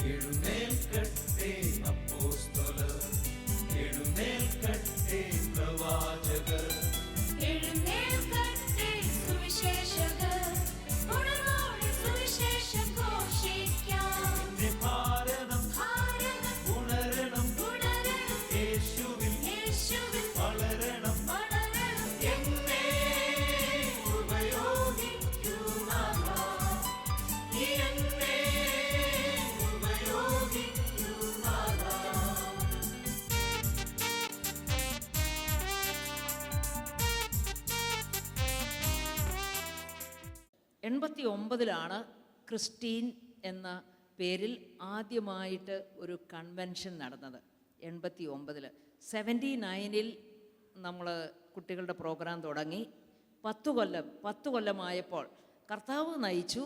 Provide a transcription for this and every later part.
എഴുന്നേൽക്കട്ടെ അപ്പോസ്തലർ, എഴുന്നേൽക്കട്ടെ പ്രവാചകർ, എഴുന്നേൽക്കട്ടെ സുവിശേഷകർ, ഉണർവോടെ സുവിശേഷം ഘോഷിക്കാം. എന്റെ ഭാരതം ഉണരണം, യേശുവിൽ വളരണം. എന്നെ ഉപയോഗിക്കൂ നാഥാ, എന്നെ ഉപയോഗിക്കൂ നാഥാ. 89 ക്രിസ്റ്റീൻ എന്ന പേരിൽ ആദ്യമായിട്ട് ഒരു കൺവെൻഷൻ നടന്നത്. 89 79 നമ്മൾ കുട്ടികളുടെ പ്രോഗ്രാം തുടങ്ങി. 10 കൊല്ലമായപ്പോൾ കർത്താവ് നയിച്ചു.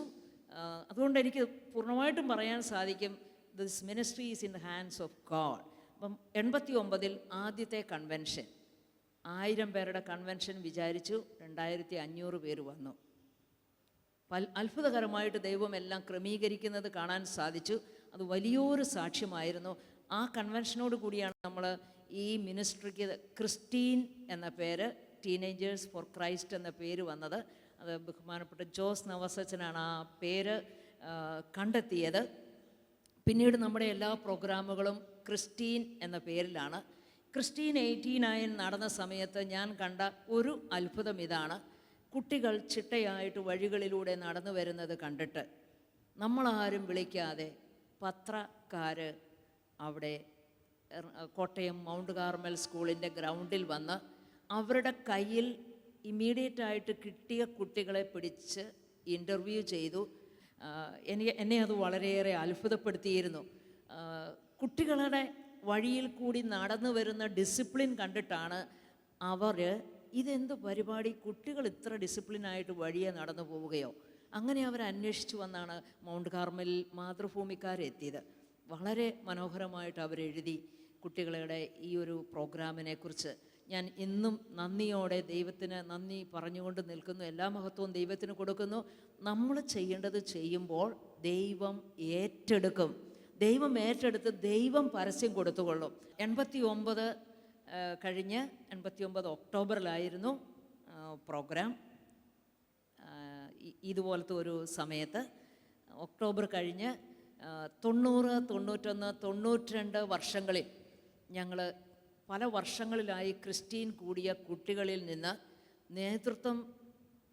അതുകൊണ്ട് എനിക്ക് പൂർണ്ണമായിട്ടും പറയാൻ സാധിക്കും, this ministry is in the hands of God. അപ്പം 89 ആദ്യത്തെ കൺവെൻഷൻ, 1000 പേരുടെ കൺവെൻഷൻ വിചാരിച്ചു. 2500 പേര് വന്നു. അത്ഭുതകരമായിട്ട് ദൈവം എല്ലാം ക്രമീകരിക്കുന്നത് കാണാൻ സാധിച്ചു. അത് വലിയൊരു സാക്ഷ്യമായിരുന്നു. ആ കൺവെൻഷനോട് കൂടിയാണ് നമ്മൾ ഈ മിനിസ്ട്രിക്ക് ക്രിസ്റ്റീൻ എന്ന പേര്, ടീനേജേഴ്സ് ഫോർ ക്രൈസ്റ്റ് എന്ന പേര് വന്നത്. അത് ബഹുമാനപ്പെട്ട ജോസ് നവസച്ചനാണ് ആ പേര് കണ്ടെത്തിയത്. പിന്നീട് നമ്മുടെ എല്ലാ പ്രോഗ്രാമുകളും ക്രിസ്റ്റീൻ എന്ന പേരിലാണ്. ക്രിസ്റ്റീൻ 89 നടന്ന സമയത്ത് ഞാൻ കണ്ട ഒരു അത്ഭുതം ഇതാണ്. കുട്ടികൾ ചിട്ടയായിട്ട് വഴികളിലൂടെ നടന്നു വരുന്നത് കണ്ടിട്ട് നമ്മളാരും വിളിക്കാതെ പത്രക്കാർ അവിടെ കോട്ടയം മൗണ്ട് കാർമൽ സ്കൂളിൻ്റെ ഗ്രൗണ്ടിൽ വന്ന് അവരുടെ കയ്യിൽ ഇമ്മീഡിയറ്റായിട്ട് കിട്ടിയ കുട്ടികളെ പിടിച്ച് ഇൻ്റർവ്യൂ ചെയ്തു. എന്നെ അത് വളരെയേറെ അത്ഭുതപ്പെടുത്തിയിരുന്നു. കുട്ടികളുടെ വഴിയിൽ കൂടി നടന്നു വരുന്ന ഡിസിപ്ലിൻ കണ്ടിട്ടാണ് അവർ, ഇതെന്ത് പരിപാടി, കുട്ടികൾ ഇത്ര ഡിസിപ്ലിനായിട്ട് വഴിയെ നടന്നു പോവുകയോ? അങ്ങനെ അവർ അന്വേഷിച്ചു വന്നാണ് മൗണ്ട് കാർമൽ മാതൃഭൂമിക്കാരെത്തിയത്. വളരെ മനോഹരമായിട്ട് അവരെഴുതി കുട്ടികളുടെ ഈ ഒരു പ്രോഗ്രാമിനെക്കുറിച്ച്. ഞാൻ ഇന്നും നന്ദിയോടെ ദൈവത്തിന് നന്ദി പറഞ്ഞുകൊണ്ട് നിൽക്കുന്നു. എല്ലാ മഹത്വവും ദൈവത്തിന് കൊടുക്കുന്നു. നമ്മൾ ചെയ്യേണ്ടത് ചെയ്യുമ്പോൾ ദൈവം ഏറ്റെടുക്കും. ദൈവം ഏറ്റെടുത്ത് ദൈവം പരസ്യം കൊടുത്തുകൊള്ളും. 89 കഴിഞ്ഞ് 89 ഒക്ടോബറിലായിരുന്നു പ്രോഗ്രാം. ഇതുപോലത്തെ ഒരു സമയത്ത് ഒക്ടോബർ കഴിഞ്ഞ് 90, 91, 92 വർഷങ്ങളിൽ ഞങ്ങൾ പല വർഷങ്ങളിലായി ക്രിസ്റ്റീൻ കൂടിയ കുട്ടികളിൽ നിന്ന് നേതൃത്വം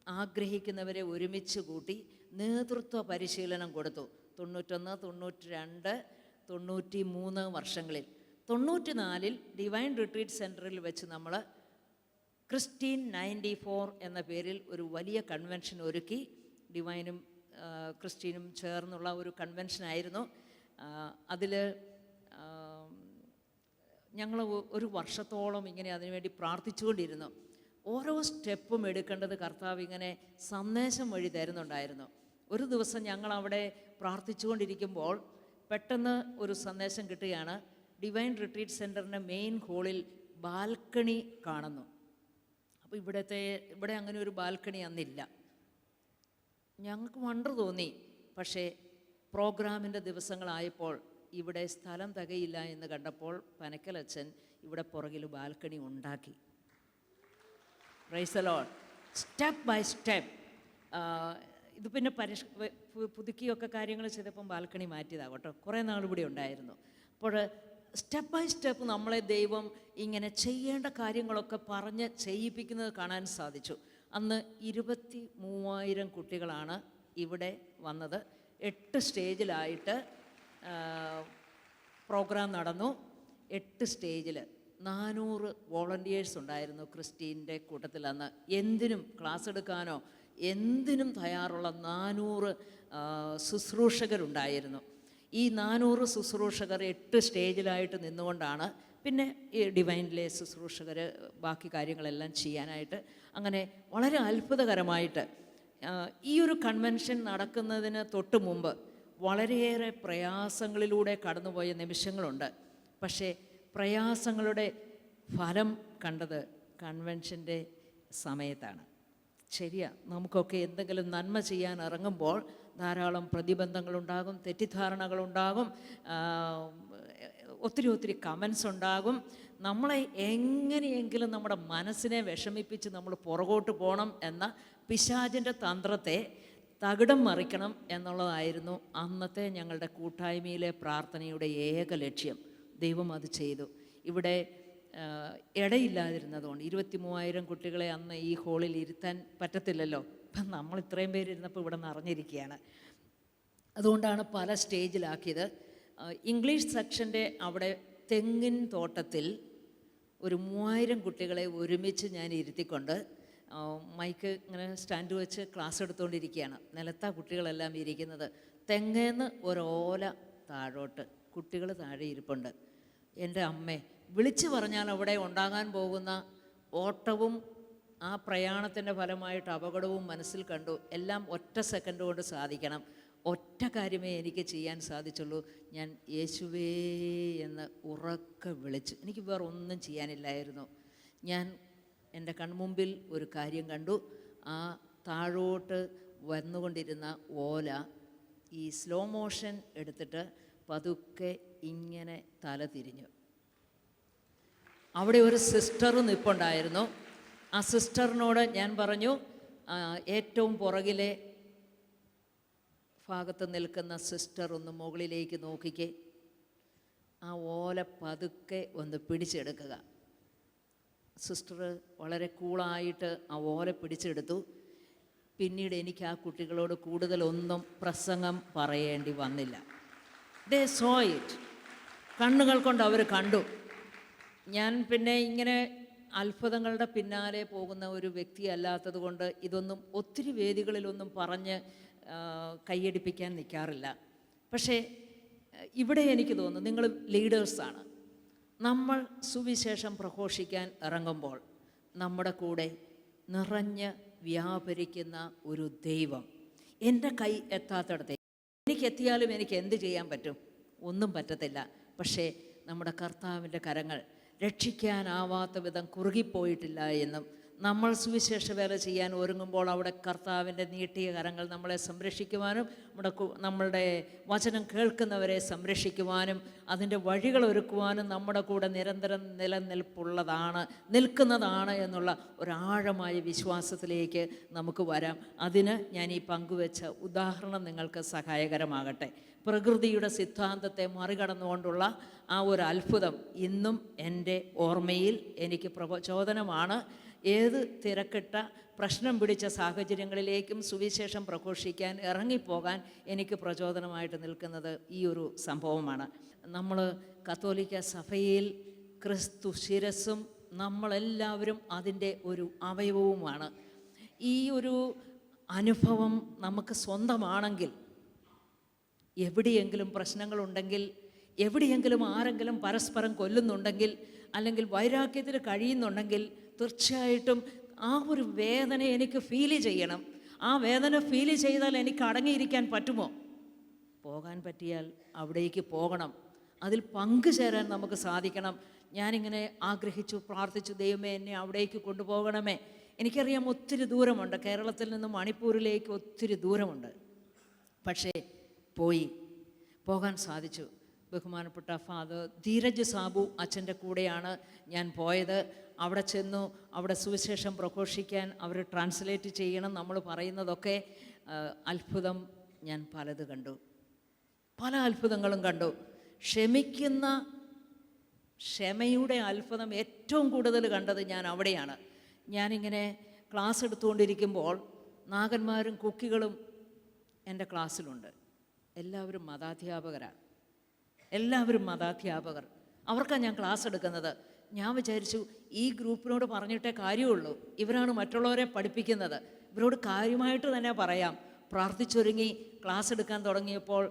ആഗ്രഹിക്കുന്നവരെ ഒരുമിച്ച് കൂട്ടി നേതൃത്വ പരിശീലനം കൊടുത്തു. 91, 92, 93 വർഷങ്ങളിൽ. 94 ഡിവൈൻ റിട്രീറ്റ് സെൻറ്ററിൽ വെച്ച് നമ്മൾ ക്രിസ്റ്റീൻ 94 എന്ന പേരിൽ ഒരു വലിയ കൺവെൻഷൻ ഒരുക്കി. ഡിവൈനും ക്രിസ്റ്റീനും ചേർന്നുള്ള ഒരു കൺവെൻഷനായിരുന്നു. അതിൽ ഞങ്ങൾ ഒരു വർഷത്തോളം ഇങ്ങനെ അതിനുവേണ്ടി പ്രാർത്ഥിച്ചുകൊണ്ടിരുന്നു. ഓരോ സ്റ്റെപ്പും എടുക്കേണ്ടത് കർത്താവ് ഇങ്ങനെ സന്ദേശം വഴി തരുന്നുണ്ടായിരുന്നു. ഒരു ദിവസം ഞങ്ങളവിടെ പ്രാർത്ഥിച്ചുകൊണ്ടിരിക്കുമ്പോൾ പെട്ടെന്ന് ഒരു സന്ദേശം കിട്ടുകയാണ്. ഡിവൈൻ റിട്രീറ്റ് സെൻറ്ററിൻ്റെ മെയിൻ ഹോളിൽ ബാൽക്കണി കാണുന്നു. അപ്പോൾ ഇവിടെ അങ്ങനെ ഒരു ബാൽക്കണി അന്നില്ല. ഞങ്ങൾക്ക് വണ്ടർ തോന്നി. പക്ഷേ പ്രോഗ്രാമിൻ്റെ ദിവസങ്ങളായപ്പോൾ ഇവിടെ സ്ഥലം തികയില്ല എന്ന് കണ്ടപ്പോൾ പനക്കലച്ചൻ ഇവിടെ പുറകിൽ ബാൽക്കണി ഉണ്ടാക്കി. Praise the lord. Step by step ഇത് പിന്നെ പുതുക്കിയൊക്കെ കാര്യങ്ങൾ ചെയ്തപ്പം ബാൽക്കണി മാറ്റിയതാണ് കേട്ടോ. കുറേ നാൾ ഇവിടെ ഉണ്ടായിരുന്നു. അപ്പോൾ സ്റ്റെപ്പ് ബൈ സ്റ്റെപ്പ് നമ്മളെ ദൈവം ഇങ്ങനെ ചെയ്യേണ്ട കാര്യങ്ങളൊക്കെ പറഞ്ഞ് ചെയ്യിപ്പിക്കുന്നത് കാണാൻ സാധിച്ചു. അന്ന് 23,000 കുട്ടികളാണ് ഇവിടെ വന്നത്. 8 സ്റ്റേജിലായിട്ട് പ്രോഗ്രാം നടന്നു. 8 സ്റ്റേജിൽ 400 വോളണ്ടിയേഴ്സ് ഉണ്ടായിരുന്നു ക്രിസ്റ്റീൻ്റെ കൂട്ടത്തിൽ. അന്ന് എന്തിനും ക്ലാസ് എടുക്കാനോ എന്തിനും തയ്യാറുള്ള 400 ശുശ്രൂഷകരുണ്ടായിരുന്നു. ഈ 400 ശുശ്രൂഷകർ 8 സ്റ്റേജിലായിട്ട് നിന്നുകൊണ്ടാണ് പിന്നെ ഈ ഡിവൈനിലെ ശുശ്രൂഷകർ ബാക്കി കാര്യങ്ങളെല്ലാം ചെയ്യാനായിട്ട്. അങ്ങനെ വളരെ അത്ഭുതകരമായിട്ട് ഈ ഒരു കൺവെൻഷൻ നടക്കുന്നതിന് തൊട്ട് മുമ്പ് വളരെയേറെ പ്രയാസങ്ങളിലൂടെ കടന്നുപോയ നിമിഷങ്ങളുണ്ട്. പക്ഷേ പ്രയാസങ്ങളുടെ ഫലം കണ്ടത് കൺവെൻഷൻ്റെ സമയത്താണ്. ശരിയാ, നമുക്കൊക്കെ എന്തെങ്കിലും നന്മ ചെയ്യാൻ ഇറങ്ങുമ്പോൾ ധാരാളം പ്രതിബന്ധങ്ങളുണ്ടാകും, തെറ്റിദ്ധാരണകളുണ്ടാകും, ഒത്തിരി കമൻസ് ഉണ്ടാകും. നമ്മളെ എങ്ങനെയെങ്കിലും നമ്മുടെ മനസ്സിനെ വിഷമിപ്പിച്ച് നമ്മൾ പുറകോട്ട് പോകണം എന്ന പിശാചിൻ്റെ തന്ത്രത്തെ തകിടം മറിക്കണം എന്നുള്ളതായിരുന്നു അന്നത്തെ ഞങ്ങളുടെ കൂട്ടായ്മയിലെ പ്രാർത്ഥനയുടെ ഏക ലക്ഷ്യം. ദൈവം അത് ചെയ്തു. ഇവിടെ ഇടയില്ലാതിരുന്നതുകൊണ്ട് 23,000 കുട്ടികളെ അന്ന് ഈ ഹോളിൽ ഇരുത്താൻ പറ്റത്തില്ലല്ലോ. ഇപ്പം നമ്മൾ ഇത്രയും പേരിരുന്നപ്പോൾ ഇവിടെ നിറഞ്ഞിരിക്കുകയാണ്. അതുകൊണ്ടാണ് പല സ്റ്റേജിലാക്കിയത്. ഇംഗ്ലീഷ് സെക്ഷൻ്റെ അവിടെ തെങ്ങിൻ തോട്ടത്തിൽ ഒരു 3000 കുട്ടികളെ ഒരുമിച്ച് ഞാൻ ഇരുത്തിക്കൊണ്ട് മൈക്ക് ഇങ്ങനെ സ്റ്റാൻഡ് വെച്ച് ക്ലാസ് എടുത്തുകൊണ്ടിരിക്കുകയാണ്. നിലത്താ കുട്ടികളെല്ലാം ഇരിക്കുന്നത്. തെങ്ങേന്ന് ഒരോല താഴോട്ട് കുട്ടികൾ താഴെ ഇരിപ്പുണ്ട്. എൻ്റെ അമ്മേ, വിളിച്ചു പറഞ്ഞാൽ അവിടെ ഉണ്ടാകാൻ പോകുന്ന ഓട്ടവും ആ പ്രയാണത്തിൻ്റെ ഫലമായിട്ട് അപകടവും മനസ്സിൽ കണ്ടു. എല്ലാം ഒറ്റ സെക്കൻഡ് കൊണ്ട് സാധിക്കണം. ഒറ്റ കാര്യമേ എനിക്ക് ചെയ്യാൻ സാധിച്ചുള്ളൂ. ഞാൻ യേശുവേ എന്ന് ഉറക്കെ വിളിച്ചു. എനിക്ക് വേറെ ഒന്നും ചെയ്യാനില്ലായിരുന്നു. ഞാൻ എൻ്റെ കൺമുമ്പിൽ ഒരു കാര്യം കണ്ടു. ആ താഴോട്ട് വന്നുകൊണ്ടിരുന്ന ഓല ഈ സ്ലോ മോഷൻ എടുത്തിട്ട് പതുക്കെ ഇങ്ങനെ തല തിരിഞ്ഞു. അവിടെ ഒരു സിസ്റ്റർ നിൽപ്പുണ്ടായിരുന്നു. ആ സിസ്റ്ററിനോട് ഞാൻ പറഞ്ഞു, ഏറ്റവും പുറകിലെ ഭാഗത്ത് നിൽക്കുന്ന സിസ്റ്റർ ഒന്ന് മുകളിലേക്ക് നോക്കിക്കേ, ആ ഓല പതുക്കെ ഒന്ന് പിടിച്ചെടുക്കുക. സിസ്റ്റർ വളരെ കൂളായിട്ട് ആ ഓല പിടിച്ചെടുത്തു. പിന്നീട് എനിക്ക് ആ കുട്ടികളോട് കൂടുതലൊന്നും പ്രസംഗം പറയേണ്ടി വന്നില്ല. ദേ സോ ഇറ്റ്. കണ്ണുകൾ കൊണ്ട് അവർ കണ്ടു. ഞാൻ പിന്നെ ഇങ്ങനെ അത്ഭുതങ്ങളുടെ പിന്നാലെ പോകുന്ന ഒരു വ്യക്തി അല്ലാത്തത് കൊണ്ട് ഇതൊന്നും ഒത്തിരി വേദികളിലൊന്നും പറഞ്ഞ് കൈയടിപ്പിക്കാൻ നിൽക്കാറില്ല. പക്ഷേ ഇവിടെ എനിക്ക് തോന്നുന്നു നിങ്ങൾ ലീഡേഴ്സാണ്. നമ്മൾ സുവിശേഷം പ്രഘോഷിക്കാൻ ഇറങ്ങുമ്പോൾ നമ്മുടെ കൂടെ നിറഞ്ഞ് വ്യാപരിക്കുന്ന ഒരു ദൈവം, എൻ്റെ കൈ എത്താത്തിടത്തെ എനിക്കെത്തിയാലും എനിക്ക് എന്ത് ചെയ്യാൻ പറ്റും? ഒന്നും പറ്റത്തില്ല. പക്ഷേ നമ്മുടെ കർത്താവിൻ്റെ കരങ്ങൾ രക്ഷിക്കാനാവാത്ത വിധം കുറുകിപ്പോയിട്ടില്ല എന്നും നമ്മൾ സുവിശേഷ വേല ചെയ്യാൻ ഒരുങ്ങുമ്പോൾ അവിടെ കർത്താവിൻ്റെ നീട്ടിയ കരങ്ങൾ നമ്മളെ സംരക്ഷിക്കുവാനും നമ്മളുടെ വചനം കേൾക്കുന്നവരെ സംരക്ഷിക്കുവാനും അതിൻ്റെ വഴികൾ ഒരുക്കുവാനും നമ്മുടെ കൂടെ നിരന്തരം നിൽക്കുന്നതാണ് എന്നുള്ള ഒരാഴമായ വിശ്വാസത്തിലേക്ക് നമുക്ക് വരാം. അതിന് ഞാൻ ഈ പങ്കുവെച്ച ഉദാഹരണം നിങ്ങൾക്ക് സഹായകരമാകട്ടെ. പ്രകൃതിയുടെ സിദ്ധാന്തത്തെ മറികടന്നുകൊണ്ടുള്ള ആ ഒരു അത്ഭുതം ഇന്നും എൻ്റെ ഓർമ്മയിൽ എനിക്ക് പ്രചോദനമാണ്. ഏത് തിരക്കിട്ട പ്രശ്നം പിടിച്ച സാഹചര്യങ്ങളിലേക്കും സുവിശേഷം പ്രഘോഷിക്കാൻ ഇറങ്ങിപ്പോകാൻ എനിക്ക് പ്രചോദനമായിട്ട് നിൽക്കുന്നത് ഈ ഒരു സംഭവമാണ്. നമ്മൾ കത്തോലിക്ക സഭയിൽ ക്രിസ്തു ശിരസ്സും നമ്മളെല്ലാവരും അതിൻ്റെ ഒരു അവയവവുമാണ്. ഈ ഒരു അനുഭവം നമുക്ക് സ്വന്തമാണെങ്കിൽ, എവിടെയെങ്കിലും പ്രശ്നങ്ങളുണ്ടെങ്കിൽ, എവിടെയെങ്കിലും ആരെങ്കിലും പരസ്പരം കൊല്ലുന്നുണ്ടെങ്കിൽ, അല്ലെങ്കിൽ വൈരാഗ്യത്തിൽ കഴിയുന്നുണ്ടെങ്കിൽ, തീർച്ചയായിട്ടും ആ ഒരു വേദന എനിക്ക് ഫീൽ ചെയ്യണം. ആ വേദന ഫീൽ ചെയ്താൽ എനിക്ക് അടങ്ങിയിരിക്കാൻ പറ്റുമോ? പോകാൻ പറ്റിയാൽ അവിടേക്ക് പോകണം. അതിൽ പങ്കുചേരാൻ നമുക്ക് സാധിക്കണം. ഞാനിങ്ങനെ ആഗ്രഹിച്ചു, പ്രാർത്ഥിച്ചു, ദൈവമേ എന്നെ അവിടേക്ക് കൊണ്ടുപോകണമേ. എനിക്കറിയാം ഒത്തിരി ദൂരമുണ്ട്, കേരളത്തിൽ നിന്ന് മണിപ്പൂരിലേക്ക് ഒത്തിരി ദൂരമുണ്ട്. പക്ഷേ പോകാൻ സാധിച്ചു. ബഹുമാനപ്പെട്ട ഫാദർ ധീരജ് സാബു അച്ഛൻ്റെ കൂടെയാണ് ഞാൻ പോയത്. അവിടെ ചെന്നു. അവിടെ സുവിശേഷം പ്രഘോഷിക്കാൻ അവർ ട്രാൻസ്ലേറ്റ് ചെയ്യണം നമ്മൾ പറയുന്നതൊക്കെ. അത്ഭുതം ഞാൻ പലത് കണ്ടു, പല അത്ഭുതങ്ങളും കണ്ടു. ക്ഷമയുടെ അത്ഭുതം ഏറ്റവും കൂടുതൽ കണ്ടത് ഞാൻ അവിടെയാണ്. ഞാനിങ്ങനെ ക്ലാസ് എടുത്തുകൊണ്ടിരിക്കുമ്പോൾ നാഗന്മാരും കുക്കികളും എൻ്റെ ക്ലാസ്സിലുണ്ട്. എല്ലാവരും മതാധ്യാപകർ. അവർക്കാണ് ഞാൻ ക്ലാസ് എടുക്കുന്നത്. ഞാൻ വിചാരിച്ചു ഈ ഗ്രൂപ്പിനോട് പറഞ്ഞിട്ടേ കാര്യമുള്ളൂ, ഇവരാണ് മറ്റുള്ളവരെ പഠിപ്പിക്കുന്നത്, ഇവരോട് കാര്യമായിട്ട് തന്നെ പറയാം. പ്രാർത്ഥിച്ചൊരുങ്ങി ക്ലാസ് എടുക്കാൻ തുടങ്ങിയപ്പോൾ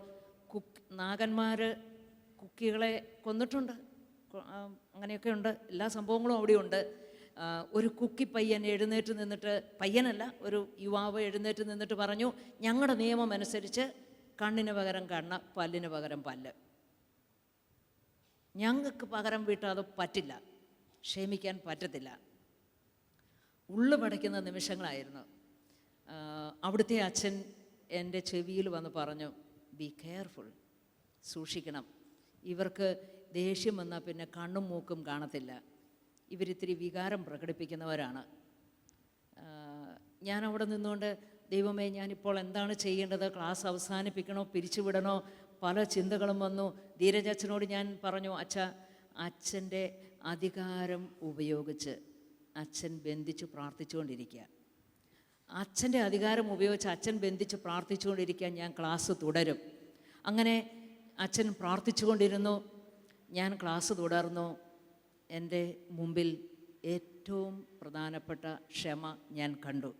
നാഗന്മാർ കുക്കികളെ കൊന്നിട്ടുണ്ട്, അങ്ങനെയൊക്കെ ഉണ്ട്, എല്ലാ സംഭവങ്ങളും അവിടെയുണ്ട്. ഒരു കുക്കി പയ്യൻ എഴുന്നേറ്റ് നിന്നിട്ട്, പയ്യനല്ല ഒരു യുവാവ് എഴുന്നേറ്റ് നിന്നിട്ട് പറഞ്ഞു, ഞങ്ങളുടെ നിയമം അനുസരിച്ച് കണ്ണിന് പകരം കണ്ണ്, പല്ലിന് പകരം പല്ല്, ഞങ്ങൾക്ക് പകരം വീട്ടാതെ പറ്റില്ല, ക്ഷമിക്കാൻ പറ്റത്തില്ല. ഉള്ളു പടയ്ക്കുന്ന നിമിഷങ്ങളായിരുന്നു. അവിടുത്തെ അച്ഛൻ എൻ്റെ ചെവിയിൽ വന്ന് പറഞ്ഞു, ബി കെയർഫുൾ, സൂക്ഷിക്കണം. ഇവർക്ക് ദേഷ്യം വന്നാൽ പിന്നെ കണ്ണും മൂക്കും കാണത്തില്ല. ഇവരിത്തിരി വികാരം പ്രകടിപ്പിക്കുന്നവരാണ്. ഞാൻ അവിടെ നിന്നുകൊണ്ട്, ദൈവമേ ഞാനിപ്പോൾ എന്താണ് ചെയ്യേണ്ടത്? ക്ലാസ് അവസാനിപ്പിക്കണോ പിരിച്ചുവിടണോ? പല ചിന്തകളും വന്നു. ധീരജ് അച്ഛനോട് ഞാൻ പറഞ്ഞു, അച്ഛൻ്റെ അധികാരം ഉപയോഗിച്ച് അച്ഛൻ ബന്ധിച്ച് പ്രാർത്ഥിച്ചുകൊണ്ടിരിക്കുക. അച്ഛൻ്റെ അധികാരം ഉപയോഗിച്ച് അച്ഛൻ ബന്ധിച്ച് പ്രാർത്ഥിച്ചുകൊണ്ടിരിക്കാൻ ഞാൻ ക്ലാസ് തുടരും. അങ്ങനെ അച്ഛൻ പ്രാർത്ഥിച്ചുകൊണ്ടിരുന്നു, ഞാൻ ക്ലാസ് തുടർന്നു. എൻ്റെ മുമ്പിൽ ഏറ്റവും പ്രധാനപ്പെട്ട ക്ഷമ ഞാൻ കണ്ടു.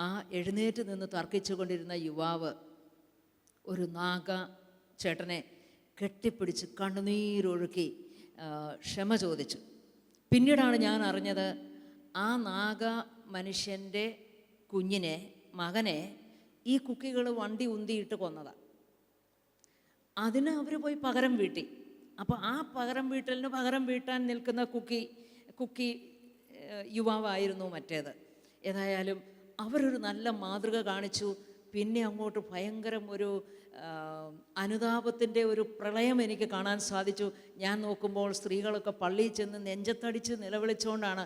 ആ എഴുന്നേറ്റ് നിന്ന് തർക്കിച്ചു കൊണ്ടിരുന്ന യുവാവ് ഒരു നാഗ ചേട്ടനെ കെട്ടിപ്പിടിച്ച് കണ്ണുനീരൊഴുക്കി ക്ഷമ ചോദിച്ചു. പിന്നീടാണ് ഞാൻ അറിഞ്ഞത്, ആ നാഗ മനുഷ്യൻ്റെ കുഞ്ഞിനെ, മകനെ ഈ കുക്കികൾ വണ്ടി ഉന്തിയിട്ട് കൊന്നതാണ്. അതിന് അവർ പോയി പകരം വീട്ടി. അപ്പോൾ ആ പകരം വീട്ടലിന് പകരം വീട്ടാൻ നിൽക്കുന്ന കുക്കി യുവാവായിരുന്നു മറ്റേത്. ഏതായാലും അവരൊരു നല്ല മാതൃക കാണിച്ചു. പിന്നെ അങ്ങോട്ട് ഭയങ്കരം ഒരു അനുതാപത്തിൻ്റെ ഒരു പ്രളയം എനിക്ക് കാണാൻ സാധിച്ചു. ഞാൻ നോക്കുമ്പോൾ സ്ത്രീകളൊക്കെ പള്ളിയിൽ ചെന്ന് നെഞ്ചത്തടിച്ച് നിലവിളിച്ചുകൊണ്ടാണ്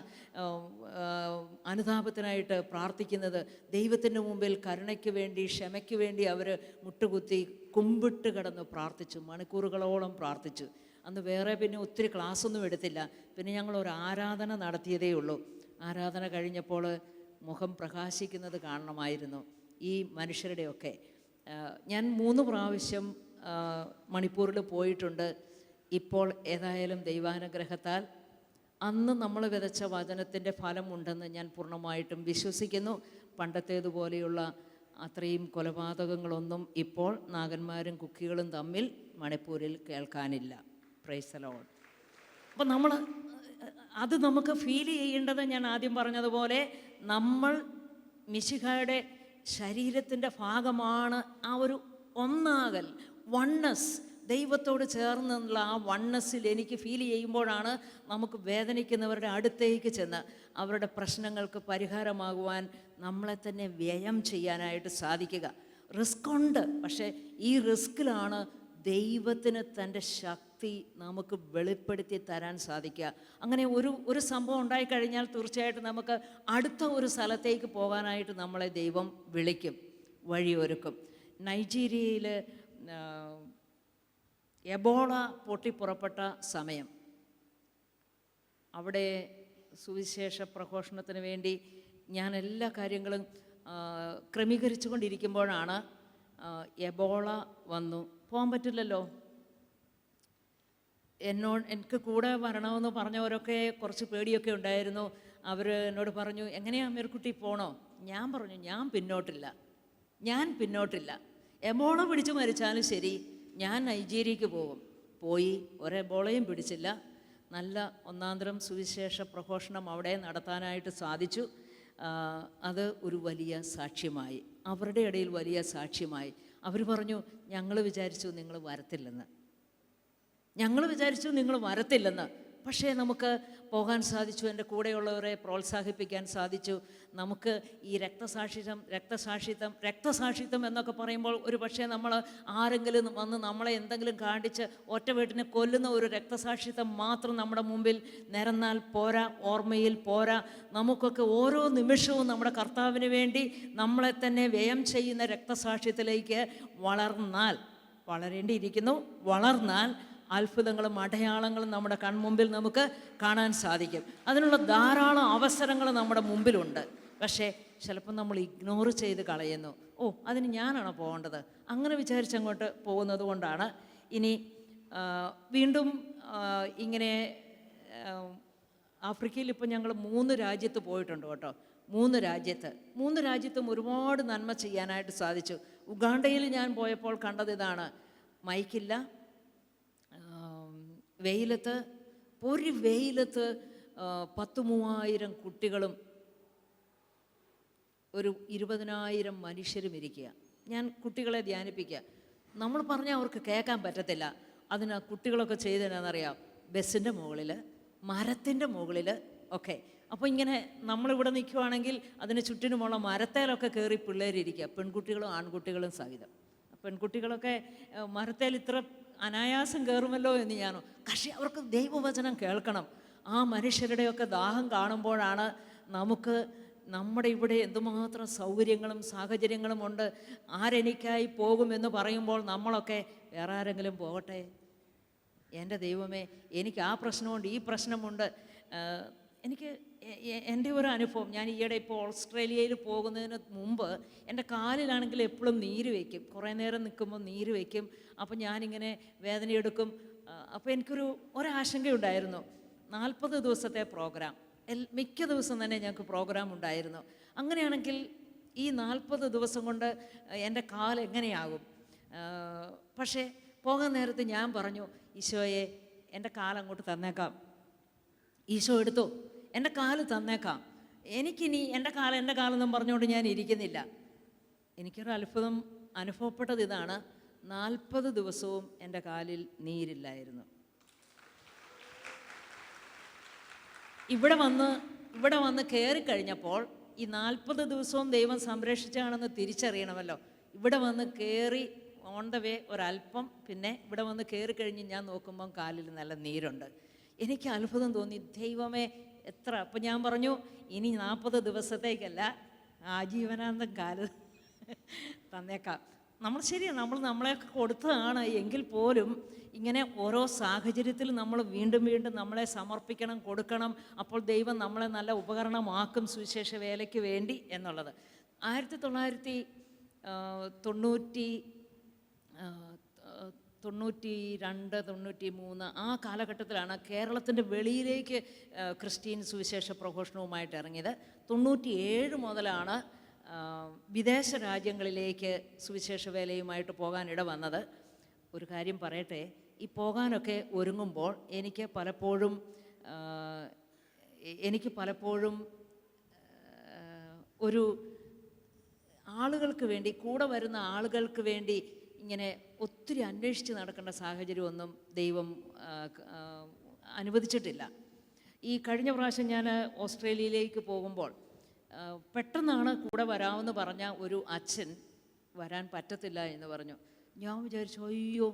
അനുതാപത്തിനായിട്ട് പ്രാർത്ഥിക്കുന്നത്. ദൈവത്തിൻ്റെ മുമ്പിൽ കരുണയ്ക്ക് വേണ്ടി, ക്ഷമയ്ക്ക് വേണ്ടി അവർ മുട്ടുകുത്തി കുമ്പിട്ട് കിടന്ന് പ്രാർത്ഥിച്ചു. മണിക്കൂറുകളോളം പ്രാർത്ഥിച്ചു. അന്ന് വേറെ പിന്നെ ഒത്തിരി ക്ലാസ്സൊന്നും എടുത്തില്ല. പിന്നെ ഞങ്ങളൊരു ആരാധന നടത്തിയതേ ഉള്ളൂ. ആരാധന കഴിഞ്ഞപ്പോൾ മുഖം പ്രകാശിക്കുന്നത് കാണണമായിരുന്നു ഈ മനുഷ്യരുടെയൊക്കെ. ഞാൻ 3 പ്രാവശ്യം മണിപ്പൂരിൽ പോയിട്ടുണ്ട്. ഇപ്പോൾ ഏതായാലും ദൈവാനുഗ്രഹത്താൽ അന്ന് നമ്മൾ വിതച്ച വചനത്തിൻ്റെ ഫലമുണ്ടെന്ന് ഞാൻ പൂർണ്ണമായിട്ടും വിശ്വസിക്കുന്നു. പണ്ടത്തേതുപോലെയുള്ള അത്രയും കൊലപാതകങ്ങളൊന്നും ഇപ്പോൾ നാഗന്മാരും കുക്കികളും തമ്മിൽ മണിപ്പൂരിൽ കേൾക്കാനില്ല. Price the Lord. അപ്പോൾ അത് നമുക്ക് ഫീൽ ചെയ്യേണ്ടത്, ഞാൻ ആദ്യം പറഞ്ഞതുപോലെ, നമ്മൾ മിശിഹായുടെ ശരീരത്തിൻ്റെ ഭാഗമാണ്. ആ ഒരു ഒന്നാകൽ, വണ്ണസ്, ദൈവത്തോട് ചേർന്നുള്ള ആ വണ്ണസിൽ എനിക്ക് ഫീൽ ചെയ്യുമ്പോഴാണ് നമുക്ക് വേദനിക്കുന്നവരുടെ അടുത്തേക്ക് ചെന്ന് അവരുടെ പ്രശ്നങ്ങൾക്ക് പരിഹാരമാകുവാൻ നമ്മളെ തന്നെ വ്യയം ചെയ്യാനായിട്ട് സാധിക്കുക. റിസ്ക് ഉണ്ട്, പക്ഷേ ഈ റിസ്കിലാണ് ദൈവത്തിന് തൻ്റെ ശക്തി നമുക്ക് വെളിപ്പെടുത്തി തരാൻ സാധിക്കുക. അങ്ങനെ ഒരു സംഭവം ഉണ്ടായിക്കഴിഞ്ഞാൽ തീർച്ചയായിട്ടും നമുക്ക് അടുത്ത ഒരു സ്ഥലത്തേക്ക് പോകാനായിട്ട് നമ്മളെ ദൈവം വിളിക്കും, വഴിയൊരുക്കും. നൈജീരിയയിൽ എബോള പൊട്ടിപ്പുറപ്പെട്ട സമയം, അവിടെ സുവിശേഷ പ്രഘോഷണത്തിന് വേണ്ടി ഞാൻ എല്ലാ കാര്യങ്ങളും ക്രമീകരിച്ചു കൊണ്ടിരിക്കുമ്പോഴാണ് എബോള വന്നു. പോകാൻ പറ്റില്ലല്ലോ. എനിക്ക് കൂടെ വരണമെന്ന് പറഞ്ഞവരൊക്കെ കുറച്ച് പേടിയൊക്കെ ഉണ്ടായിരുന്നു. അവർ എന്നോട് പറഞ്ഞു, എങ്ങനെയാ മേർക്കുട്ടി പോണോ? ഞാൻ പറഞ്ഞു, ഞാൻ പിന്നോട്ടില്ല. എബോള പിടിച്ച് മരിച്ചാലും ശരി, ഞാൻ നൈജീരിയക്ക് പോകും. പോയി ഒരെബോളയും പിടിച്ചില്ല. നല്ല ഒന്നാന്തരം സുവിശേഷ പ്രഘോഷണം അവിടെ നടത്താനായിട്ട് സാധിച്ചു. അത് ഒരു വലിയ സാക്ഷ്യമായി, അവരുടെ ഇടയിൽ വലിയ സാക്ഷ്യമായി. അവർ പറഞ്ഞു, ഞങ്ങൾ വിചാരിച്ചു നിങ്ങൾ വരത്തില്ലെന്ന്. പക്ഷേ നമുക്ക് പോകാൻ സാധിച്ചു. എൻ്റെ കൂടെയുള്ളവരെ പ്രോത്സാഹിപ്പിക്കാൻ സാധിച്ചു. നമുക്ക് ഈ രക്തസാക്ഷിത്വം എന്നൊക്കെ പറയുമ്പോൾ ഒരു പക്ഷേ നമ്മൾ ആരെങ്കിലും വന്ന് നമ്മളെ എന്തെങ്കിലും കാണിച്ച് ഒറ്റ വീട്ടിനെ കൊല്ലുന്ന ഒരു രക്തസാക്ഷിത്വം മാത്രം നമ്മുടെ മുമ്പിൽ നിരന്നാൽ പോരാ, ഓർമ്മയിൽ പോരാ. നമുക്കൊക്കെ ഓരോ നിമിഷവും നമ്മുടെ കർത്താവിന് വേണ്ടി നമ്മളെ തന്നെ വ്യയം ചെയ്യുന്ന രക്തസാക്ഷ്യത്തിലേക്ക് വളർന്നാൽ അത്ഭുതങ്ങളും അടയാളങ്ങളും നമ്മുടെ കൺമുമ്പിൽ നമുക്ക് കാണാൻ സാധിക്കും. അതിനുള്ള ധാരാളം അവസരങ്ങൾ നമ്മുടെ മുമ്പിലുണ്ട്. പക്ഷേ ചിലപ്പോൾ നമ്മൾ ഇഗ്നോർ ചെയ്ത് കളയുന്നു. അതിന് ഞാനാണോ പോകേണ്ടത്? അങ്ങനെ വിചാരിച്ചങ്ങോട്ട് പോകുന്നത് കൊണ്ടാണ്. ഇനി വീണ്ടും ഇങ്ങനെ ആഫ്രിക്കയിൽ ഇപ്പോൾ ഞങ്ങൾ 3 രാജ്യത്ത് പോയിട്ടുണ്ട് കേട്ടോ. 3 രാജ്യത്തും ഒരുപാട് നന്മ ചെയ്യാനായിട്ട് സാധിച്ചു. ഉഗാണ്ടയിൽ ഞാൻ പോയപ്പോൾ കണ്ടത് ഇതാണ്. മൈക്കില്ല, വെയിലത്ത് 10,000 കുട്ടികളും ഒരു 20,000 മനുഷ്യരും ഇരിക്കുക. ഞാൻ കുട്ടികളെ ധ്യാനിപ്പിക്കുക. നമ്മൾ പറഞ്ഞാൽ അവർക്ക് കേൾക്കാൻ പറ്റത്തില്ല. അതിന് കുട്ടികളൊക്കെ ചെയ്തതെന്നറിയാം, ബസ്സിൻ്റെ മുകളിൽ, മരത്തിൻ്റെ മുകളിൽ ഒക്കെ അപ്പോൾ ഇങ്ങനെ നമ്മളിവിടെ നിൽക്കുവാണെങ്കിൽ അതിന് ചുറ്റിനുമുള്ള മരത്തേലൊക്കെ കയറി പിള്ളേരിരിക്കുക, പെൺകുട്ടികളും ആൺകുട്ടികളും സഹിതം. പെൺകുട്ടികളൊക്കെ മരത്തേൽ ഇത്ര അനായാസം കയറുമല്ലോ എന്ന് ഞാനോ. പക്ഷേ അവർക്ക് ദൈവവചനം കേൾക്കണം. ആ മനുഷ്യരുടെയൊക്കെ ദാഹം കാണുമ്പോഴാണ് നമുക്ക് നമ്മുടെ ഇവിടെ എന്തുമാത്രം സൗകര്യങ്ങളും സാഹചര്യങ്ങളും ഉണ്ട്. ആരെനിക്കായി പോകുമെന്ന് പറയുമ്പോൾ നമ്മളൊക്കെ വേറെ ആരെങ്കിലും പോകട്ടെ, എൻ്റെ ദൈവമേ എനിക്ക് ആ പ്രശ്നമുണ്ട് ഈ പ്രശ്നമുണ്ട്. എനിക്ക് എൻ്റെ ഒരു അനുഭവം, ഞാൻ ഈയിടെ ഇപ്പോൾ ഓസ്ട്രേലിയയിൽ പോകുന്നതിന് മുമ്പ് എൻ്റെ കാലിലാണെങ്കിൽ എപ്പോഴും നീര് വയ്ക്കും, കുറേ നേരം നിൽക്കുമ്പോൾ നീര് വയ്ക്കും. അപ്പോൾ ഞാനിങ്ങനെ വേദനയെടുക്കും. അപ്പോൾ എനിക്കൊരു ഒരാശങ്കയുണ്ടായിരുന്നു. 40 ദിവസത്തെ പ്രോഗ്രാം, മിക്ക ദിവസം തന്നെ ഞങ്ങൾക്ക് പ്രോഗ്രാം ഉണ്ടായിരുന്നു. അങ്ങനെയാണെങ്കിൽ ഈ 40 ദിവസം കൊണ്ട് എൻ്റെ കാൽ എങ്ങനെയാകും? പക്ഷേ പോകാൻ നേരത്ത് ഞാൻ പറഞ്ഞു, ഈശോയെ എൻ്റെ കാലങ്ങോട്ട് തന്നേക്കാം. ഈശോ എടുത്തു, എൻ്റെ കാല് തന്നേക്കാം, എനിക്കിനി എൻ്റെ കാലെന്നും പറഞ്ഞുകൊണ്ട് ഞാൻ ഇരിക്കുന്നില്ല. എനിക്കൊരു അത്ഭുതം അനുഭവപ്പെട്ടത് ഇതാണ്, 40 ദിവസവും എൻ്റെ കാലിൽ നീരില്ലായിരുന്നു. ഇവിടെ വന്ന് കയറിക്കഴിഞ്ഞപ്പോൾ ഈ 40 ദിവസവും ദൈവം സംരക്ഷിച്ചാണെന്ന് തിരിച്ചറിയണമല്ലോ. ഇവിടെ വന്ന് കയറി ഓൺ ദ വേ ഒരല്പം, പിന്നെ ഇവിടെ വന്ന് കയറിക്കഴിഞ്ഞ് ഞാൻ നോക്കുമ്പം കാലിൽ നല്ല നീരുണ്ട്. എനിക്ക് അത്ഭുതം തോന്നി, ദൈവമേ എത്ര. അപ്പം ഞാൻ പറഞ്ഞു, ഇനി 40 ദിവസത്തേക്കല്ല, ആജീവനാന്തം കാല് തന്നേക്കാം. ശരിയാണ്, നമ്മളെയൊക്കെ കൊടുത്തതാണ്. എങ്കിൽ പോലും ഇങ്ങനെ ഓരോ സാഹചര്യത്തിൽ നമ്മൾ വീണ്ടും നമ്മളെ സമർപ്പിക്കണം, കൊടുക്കണം. അപ്പോൾ ദൈവം നമ്മളെ നല്ല ഉപകരണമാക്കും സുവിശേഷ വേലയ്ക്ക് വേണ്ടി എന്നുള്ളത്. 1992-93 ആ കാലഘട്ടത്തിലാണ് കേരളത്തിൻ്റെ വെളിയിലേക്ക് ക്രിസ്ത്യൻ സുവിശേഷ പ്രഘോഷണവുമായിട്ട് ഇറങ്ങിയത്. 97 മുതലാണ് വിദേശ രാജ്യങ്ങളിലേക്ക് സുവിശേഷ വേലയുമായിട്ട് പോകാനിട വന്നത്. ഒരു കാര്യം പറയട്ടെ, ഈ പോകാനൊക്കെ ഒരുങ്ങുമ്പോൾ എനിക്ക് പലപ്പോഴും ഒരു ആളുകൾക്ക് വേണ്ടി, കൂടെ വരുന്ന ആളുകൾക്ക് വേണ്ടി ഇങ്ങനെ ഒത്തിരി അന്വേഷിച്ച് നടക്കേണ്ട സാഹചര്യമൊന്നും ദൈവം അനുവദിച്ചിട്ടില്ല. ഈ കഴിഞ്ഞ പ്രാവശ്യം ഞാൻ ഓസ്ട്രേലിയയിലേക്ക് പോകുമ്പോൾ പെട്ടെന്നാണ് കൂടെ വരാമെന്ന് പറഞ്ഞ ഒരു അച്ഛൻ വരാൻ പറ്റത്തില്ല എന്ന് പറഞ്ഞു. ഞാൻ വിചാരിച്ചു, അയ്യോ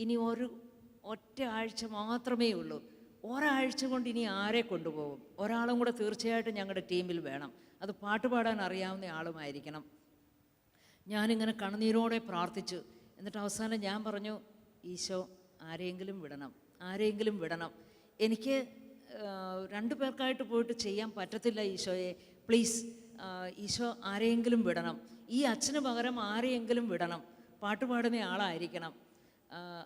ഇനി ഒറ്റ ആഴ്ച മാത്രമേ ഉള്ളൂ, ഒരാഴ്ച കൊണ്ട് ഇനി ആരെ കൊണ്ടുപോകും? ഒരാളും കൂടെ തീർച്ചയായിട്ടും ഞങ്ങളുടെ ടീമിൽ വേണം, അത് പാട്ടുപാടാൻ അറിയാവുന്ന ആളുമായിരിക്കണം. ഞാനിങ്ങനെ കണ്ണുനീരോടെ പ്രാർത്ഥിച്ചു. എന്നിട്ട് അവസാനം ഞാൻ പറഞ്ഞു, ഈശോ ആരെയെങ്കിലും വിടണം. എനിക്ക് 2 പേർക്കായിട്ട് പോയിട്ട് ചെയ്യാൻ പറ്റത്തില്ല ഈശോയെ, പ്ലീസ് ഈശോ ആരെയെങ്കിലും വിടണം. ഈ അച്ഛന് പകരം ആരെയെങ്കിലും വിടണം, പാട്ടുപാടുന്ന ആളായിരിക്കണം.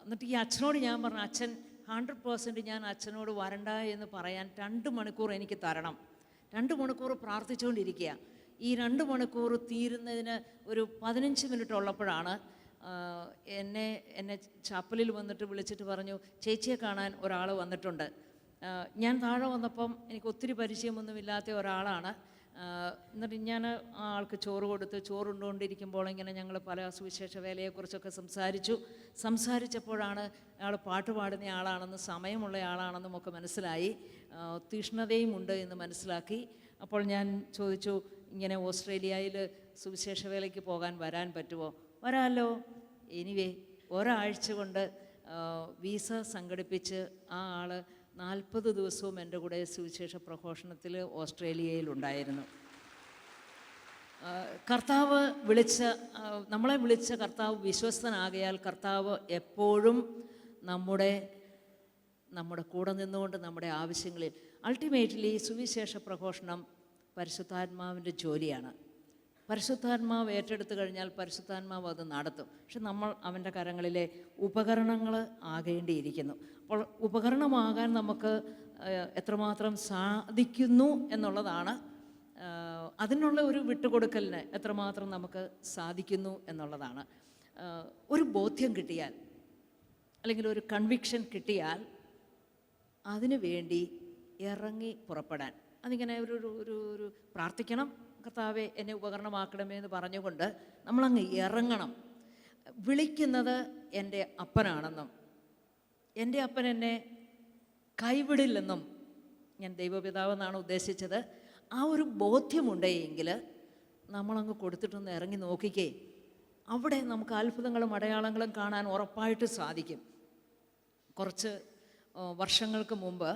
എന്നിട്ട് ഈ അച്ഛനോട് ഞാൻ പറഞ്ഞു, അച്ഛൻ 100% ഞാൻ അച്ഛനോട് വരണ്ട എന്ന് പറയാൻ 2 മണിക്കൂർ എനിക്ക് തരണം. 2 മണിക്കൂർ പ്രാർത്ഥിച്ചുകൊണ്ടിരിക്കുക. ഈ 2 മണിക്കൂർ തീരുന്നതിന് ഒരു 15 മിനിറ്റ് ഉള്ളപ്പോഴാണ് എന്നെ ചാപ്പലിൽ വന്നിട്ട് വിളിച്ചിട്ട് പറഞ്ഞു, ചേച്ചിയെ കാണാൻ ഒരാൾ വന്നിട്ടുണ്ട്. ഞാൻ താഴെ വന്നപ്പം എനിക്ക് ഒത്തിരി പരിചയമൊന്നുമില്ലാത്ത ഒരാളാണ്. എന്നിട്ട് ഞാൻ ആ ആൾക്ക് ചോറ് കൊടുത്ത്, ചോറുണ്ടുകൊണ്ടിരിക്കുമ്പോൾ ഇങ്ങനെ ഞങ്ങൾ പല സുവിശേഷ വേലയെക്കുറിച്ചൊക്കെ സംസാരിച്ചപ്പോഴാണ് അയാൾ പാട്ട് പാടുന്ന ആളാണെന്ന്, സമയമുള്ള ആളാണെന്നും ഒക്കെ മനസ്സിലായി. തീഷ്ണതയും ഉണ്ട് എന്ന് മനസ്സിലാക്കി. അപ്പോൾ ഞാൻ ചോദിച്ചു, ഇങ്ങനെ ഓസ്ട്രേലിയയിൽ സുവിശേഷ വേലയ്ക്ക് വരാൻ പറ്റുമോ? വരാമല്ലോ. എനിവേ ഒരാഴ്ച കൊണ്ട് വീസ സംഘടിപ്പിച്ച് ആ ആൾ 40 ദിവസവും എൻ്റെ കൂടെ സുവിശേഷ പ്രഘോഷണത്തിൽ ഓസ്ട്രേലിയയിലുണ്ടായിരുന്നു. നമ്മളെ വിളിച്ച കർത്താവ് വിശ്വസ്തനാകയാൽ കർത്താവ് എപ്പോഴും നമ്മുടെ കൂടെ നിന്നുകൊണ്ട് നമ്മുടെ ആവശ്യങ്ങളിൽ, അൾട്ടിമേറ്റ്ലി സുവിശേഷ പ്രഘോഷണം പരിശുദ്ധാത്മാവിൻ്റെ ജോലിയാണ്. പരിശുദ്ധാത്മാവ് ഏറ്റെടുത്തു കഴിഞ്ഞാൽ പരിശുദ്ധാത്മാവ് അത് നടത്തും. പക്ഷെ നമ്മൾ അവൻ്റെ കരങ്ങളിലെ ഉപകരണങ്ങൾ ആകേണ്ടിയിരിക്കുന്നു. അപ്പോൾ ഉപകരണമാകാൻ നമുക്ക് എത്രമാത്രം സാധിക്കുന്നു എന്നുള്ളതാണ്, അതിനുള്ള ഒരു വിട്ടുകൊടുക്കലിന് എത്രമാത്രം നമുക്ക് സാധിക്കുന്നു എന്നുള്ളതാണ്. ഒരു ബോധ്യം കിട്ടിയാൽ, അല്ലെങ്കിൽ ഒരു കൺവിക്ഷൻ കിട്ടിയാൽ അതിനു വേണ്ടി ഇറങ്ങി പുറപ്പെടാൻ, അതിങ്ങനെ ഒരു പ്രാർത്ഥിക്കണം, കർത്താവെ എന്നെ ഉപകരണമാക്കണമേ എന്ന് പറഞ്ഞുകൊണ്ട് നമ്മളങ്ങ് ഇറങ്ങണം. വിളിക്കുന്നത് എൻ്റെ അപ്പനാണെന്നും എൻ്റെ അപ്പൻ എന്നെ കൈവിടില്ലെന്നും ഞാൻ ദൈവപിതാവെന്നാണ് ഉദ്ദേശിച്ചത്. ആ ഒരു ബോധ്യമുണ്ടെങ്കിൽ നമ്മളങ്ങ് കൊടുത്തിട്ടൊന്ന് ഇറങ്ങി നോക്കിക്കേ, അവിടെ നമുക്ക് അത്ഭുതങ്ങളും അടയാളങ്ങളും കാണാൻ ഉറപ്പായിട്ട് സാധിക്കും. കുറച്ച് വർഷങ്ങൾക്ക് മുമ്പ്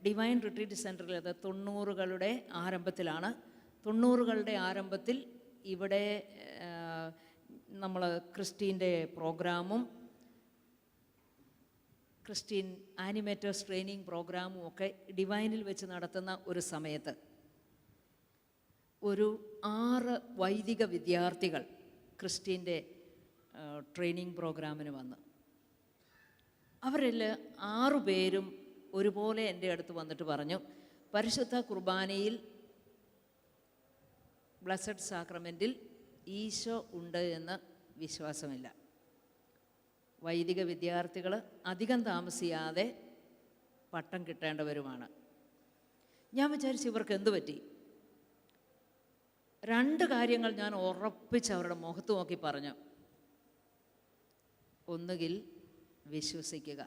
ഡിവൈൻ റിട്രീറ്റ് സെൻറ്ററിൽ, അത് 90കളുടെ ആരംഭത്തിലാണ്, 90കളുടെ ആരംഭത്തിൽ ഇവിടെ നമ്മൾ ക്രിസ്റ്റീൻ്റെ പ്രോഗ്രാമും ക്രിസ്റ്റീൻ ആനിമേറ്റേഴ്സ് ട്രെയിനിങ് പ്രോഗ്രാമും ഒക്കെ ഡിവൈനിൽ വെച്ച് നടത്തുന്ന ഒരു സമയത്ത് ഒരു 6 വൈദിക വിദ്യാർത്ഥികൾ ക്രിസ്റ്റീൻ്റെ ട്രെയിനിങ് പ്രോഗ്രാമിന് വന്ന്, അവരിൽ 6 പേരും ഒരുപോലെ എൻ്റെ അടുത്ത് വന്നിട്ട് പറഞ്ഞു, പരിശുദ്ധ കുർബാനയിൽ ബ്ലസ്സഡ് സാക്രമെൻറ്റിൽ ഈശോ ഉണ്ട് എന്ന് വിശ്വാസമില്ല. വൈദിക വിദ്യാർത്ഥികൾ അധികം താമസിയാതെ പട്ടം കിട്ടേണ്ടവരുമാണ്. ഞാൻ വിചാരിച്ചു ഇവർക്ക് എന്തു പറ്റി. 2 കാര്യങ്ങൾ ഞാൻ ഉറപ്പിച്ച് അവരുടെ മുഖത്ത് നോക്കി പറഞ്ഞു. ഒന്നുകിൽ വിശ്വസിക്കുക,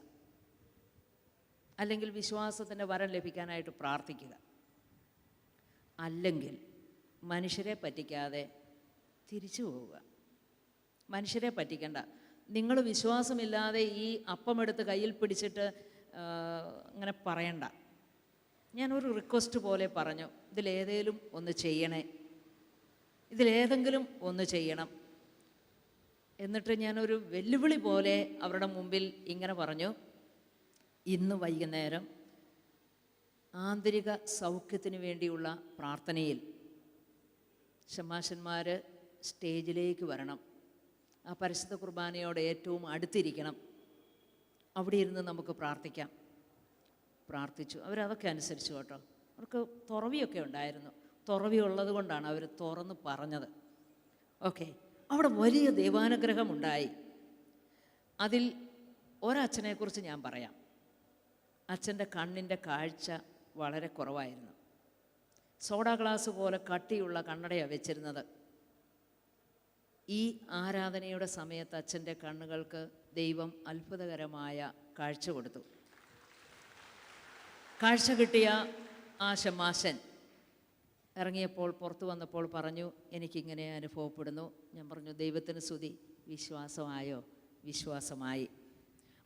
അല്ലെങ്കിൽ വിശ്വാസത്തിൻ്റെ വരം ലഭിക്കാനായിട്ട് പ്രാർത്ഥിക്കുക, അല്ലെങ്കിൽ മനുഷ്യരെ പറ്റിക്കാതെ തിരിച്ചു പോവുക. മനുഷ്യരെ പറ്റിക്കണ്ട. നിങ്ങൾ വിശ്വാസമില്ലാതെ ഈ അപ്പമെടുത്ത് കയ്യിൽ പിടിച്ചിട്ട് അങ്ങനെ പറയണ്ട. ഞാനൊരു റിക്വസ്റ്റ് പോലെ പറഞ്ഞു, ഇതിലേതേലും ഒന്ന് ചെയ്യണേ, ഇതിലേതെങ്കിലും ഒന്ന് ചെയ്യണം. എന്നിട്ട് ഞാനൊരു വെല്ലുവിളി പോലെ അവരുടെ മുമ്പിൽ ഇങ്ങനെ പറഞ്ഞു, ഇന്ന് വൈകുന്നേരം ആന്തരിക സൗഖ്യത്തിന് വേണ്ടിയുള്ള പ്രാർത്ഥനയിൽ ശമാശന്മാർ സ്റ്റേജിലേക്ക് വരണം, ആ പരിശുദ്ധ കുർബാനയോട് ഏറ്റവും അടുത്തിരിക്കണം, അവിടെ ഇരുന്ന് നമുക്ക് പ്രാർത്ഥിക്കാം. പ്രാർത്ഥിച്ചു. അവരതൊക്കെ അനുസരിച്ചു കേട്ടോ. അവർക്ക് തുറവിയൊക്കെ ഉണ്ടായിരുന്നു. തുറവി ഉള്ളത് കൊണ്ടാണ് അവർ തുറന്ന് പറഞ്ഞത്. ഓക്കെ, അവിടെ വലിയ ദൈവാനുഗ്രഹമുണ്ടായി. അതിൽ ഒരച്ഛനെക്കുറിച്ച് ഞാൻ പറയാം. അച്ഛൻ്റെ കണ്ണിൻ്റെ കാഴ്ച വളരെ കുറവായിരുന്നു. സോഡാ ഗ്ലാസ് പോലെ കട്ടിയുള്ള കണ്ണടയാണ് വെച്ചിരുന്നത്. ഈ ആരാധനയുടെ സമയത്ത് അച്ഛൻ്റെ കണ്ണുകൾക്ക് ദൈവം അത്ഭുതകരമായ കാഴ്ച കൊടുത്തു. കാഴ്ച കിട്ടിയ ആ ശമാശൻ ഇറങ്ങിയപ്പോൾ, പുറത്തു വന്നപ്പോൾ പറഞ്ഞു, എനിക്കിങ്ങനെ അനുഭവപ്പെടുന്നു. ഞാൻ പറഞ്ഞു, ദൈവത്തിന് സ്തുതി, വിശ്വാസമായോ? വിശ്വാസമായി.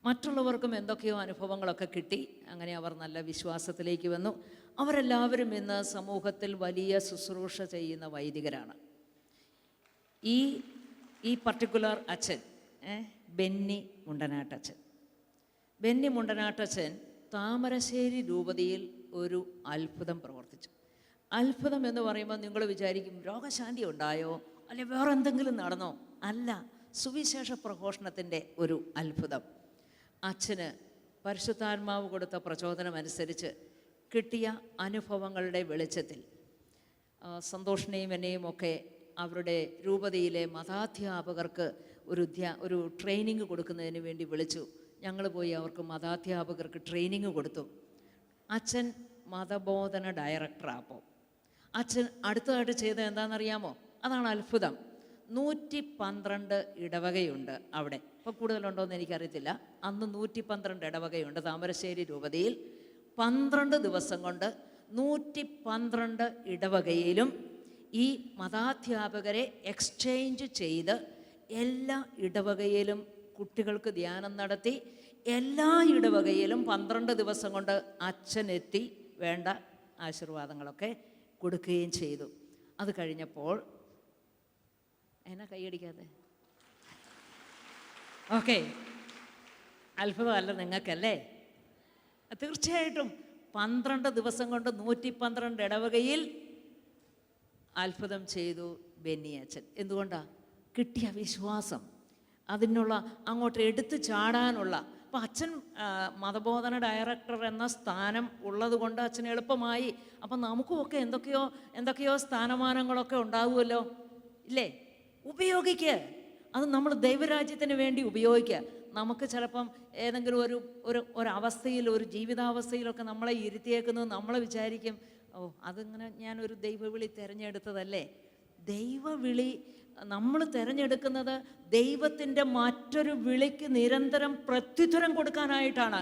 മറ്റുള്ളവർക്കും എന്തൊക്കെയോ അനുഭവങ്ങളൊക്കെ കിട്ടി. അങ്ങനെ അവർ നല്ല വിശ്വാസത്തിലേക്ക് വന്നു. അവരെല്ലാവരും ഇന്ന് സമൂഹത്തിൽ വലിയ ശുശ്രൂഷ ചെയ്യുന്ന വൈദികരാണ്. ഈ പർട്ടിക്കുലർ അച്ഛൻ ബെന്നി മുണ്ടനാട്ടച്ഛൻ. ബെന്നി മുണ്ടനാട്ടച്ഛൻ താമരശ്ശേരി രൂപതയിൽ ഒരു അത്ഭുതം പ്രവർത്തിച്ചു. അത്ഭുതം എന്ന് പറയുമ്പോൾ നിങ്ങൾ വിചാരിക്കും രോഗശാന്തി ഉണ്ടായോ, അല്ലെ വേറെ എന്തെങ്കിലും നടന്നോ? അല്ല, സുവിശേഷ പ്രഘോഷണത്തിൻ്റെ ഒരു അത്ഭുതം. അച്ഛന് പരിശുദ്ധാത്മാവ് കൊടുത്ത പ്രചോദനമനുസരിച്ച് കിട്ടിയ അനുഭവങ്ങളുടെ വെളിച്ചത്തിൽ സന്തോഷിനെയും എന്നെയും ഒക്കെ അവരുടെ രൂപതയിലെ മതാധ്യാപകർക്ക് ഒരു ട്രെയിനിങ് കൊടുക്കുന്നതിന് വേണ്ടി വിളിച്ചു. ഞങ്ങൾ പോയി അവർക്ക് മതാധ്യാപകർക്ക് ട്രെയിനിങ് കൊടുത്തു. അച്ഛൻ മതബോധന ഡയറക്ടറാപ്പോൾ അച്ഛൻ അടുത്തതായിട്ട് ചെയ്തത് എന്താണെന്നറിയാമോ? അതാണ് അത്ഭുതം. 112 ഇടവകയുണ്ട് അവിടെ. ഇപ്പോൾ കൂടുതലുണ്ടോ എന്ന് എനിക്കറിയത്തില്ല. അന്ന് 112 ഇടവകയുണ്ട് താമരശ്ശേരി രൂപതയിൽ. 12 ദിവസം കൊണ്ട് 112 ഇടവകയിലും ഈ മതാധ്യാപകരെ എക്സ്ചേഞ്ച് ചെയ്ത് എല്ലാ ഇടവകയിലും കുട്ടികൾക്ക് ധ്യാനം നടത്തി. എല്ലാ ഇടവകയിലും 12 ദിവസം കൊണ്ട് അച്ഛനെത്തി വേണ്ട ആശീർവാദങ്ങളൊക്കെ കൊടുക്കുകയും ചെയ്തു. അത് കഴിഞ്ഞപ്പോൾ എന്നാ കൈയടിക്കാതെ? ഓക്കെ, അത്ഭുതമല്ല നിങ്ങൾക്കല്ലേ? തീർച്ചയായിട്ടും 12 ദിവസം കൊണ്ട് 112 ഇടവകയിൽ അത്ഭുതം ചെയ്തു ബെന്നി അച്ഛൻ. എന്തുകൊണ്ടാണ്? കിട്ടിയ വിശ്വാസം, അതിനുള്ള അങ്ങോട്ട് എടുത്തു ചാടാനുള്ള. അപ്പോൾ അച്ഛൻ മതബോധന ഡയറക്ടർ എന്ന സ്ഥാനം ഉള്ളത് കൊണ്ട് അച്ഛന് എളുപ്പമായി. അപ്പം നമുക്കുമൊക്കെ എന്തൊക്കെയോ സ്ഥാനമാനങ്ങളൊക്കെ ഉണ്ടാവുമല്ലോ, ഇല്ലേ? ഉപയോഗിക്കുക. അത് നമ്മൾ ദൈവരാജ്യത്തിന് വേണ്ടി ഉപയോഗിക്കുക. നമുക്ക് ചിലപ്പം ഏതെങ്കിലും ഒരു അവസ്ഥയിൽ, ഒരു ജീവിതാവസ്ഥയിലൊക്കെ നമ്മളെ ഇരുത്തിയേക്കുന്നത് നമ്മൾ വിചാരിക്കും, ഓ അതിങ്ങനെ ഞാനൊരു ദൈവവിളി തിരഞ്ഞെടുത്തതല്ലേ. ദൈവവിളി നമ്മൾ തിരഞ്ഞെടുക്കുന്നത് ദൈവത്തിൻ്റെ മറ്റൊരു വിളിക്ക് നിരന്തരം പ്രത്യുത്തരം കൊടുക്കാനായിട്ടാണ്.